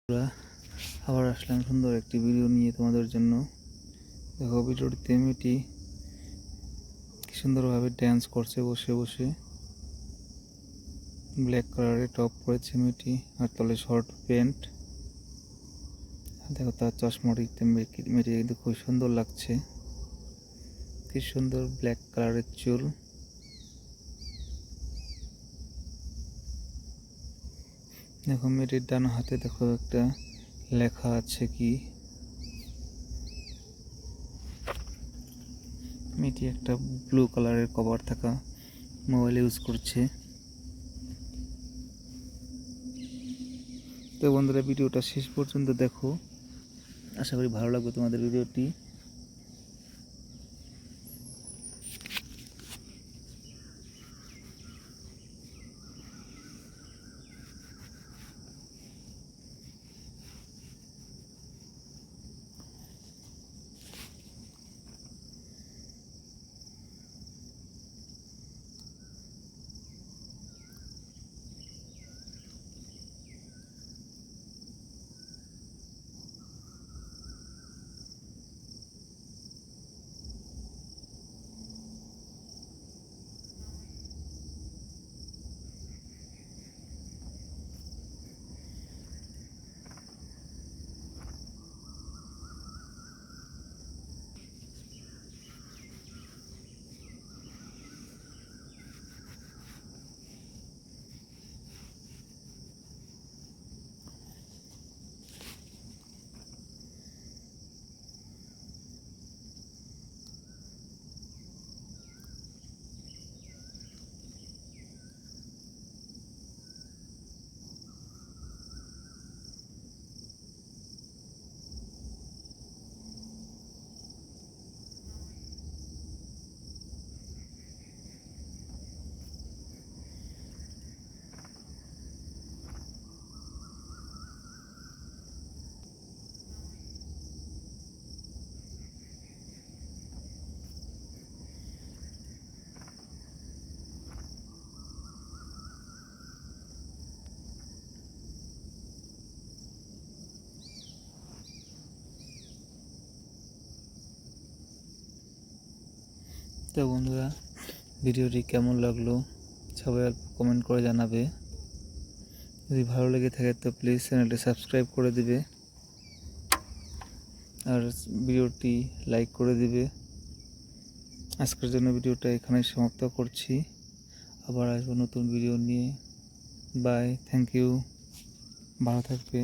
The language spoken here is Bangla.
বন্ধুরা, আবার আসলাম সুন্দর একটি ভিডিও নিয়ে তোমাদের জন্য। দেখো, ভিডিওটিতে মেয়েটি কি সুন্দরভাবে ড্যান্স করছে বসে বসে। ব্ল্যাক কালারের টপ পরেছে মেয়েটি, আর তলে শর্ট প্যান্ট। দেখো, তার চশমাটিতে মেয়েটি কিন্তু খুব সুন্দর লাগছে। কি সুন্দর ব্ল্যাক কালারের চুল। দেখো, মেয়েটির ডান হাতে দেখো একটা লেখা আছে কি। মেয়েটি একটা ব্লু কালারের কভার থাকা মোবাইল ইউজ করছে। তো বন্ধুরা, ভিডিওটা শেষ পর্যন্ত দেখো, আশা করি ভালো লাগবে তোমাদের ভিডিওটি। তো বন্ধুরা, ভিডিওটি কেমন লাগলো সবাই অল্প কমেন্ট করে জানাবে। যদি ভালো লেগে থাকে তো প্লিজ চ্যানেলটি সাবস্ক্রাইব করে দিবে, আর ভিডিওটি লাইক করে দিবে। আজকের জন্য ভিডিওটা এখানেই সমাপ্ত করছি। আবার আসবো নতুন ভিডিও নিয়ে। বাই, থ্যাংক ইউ, ভালো থাকবে।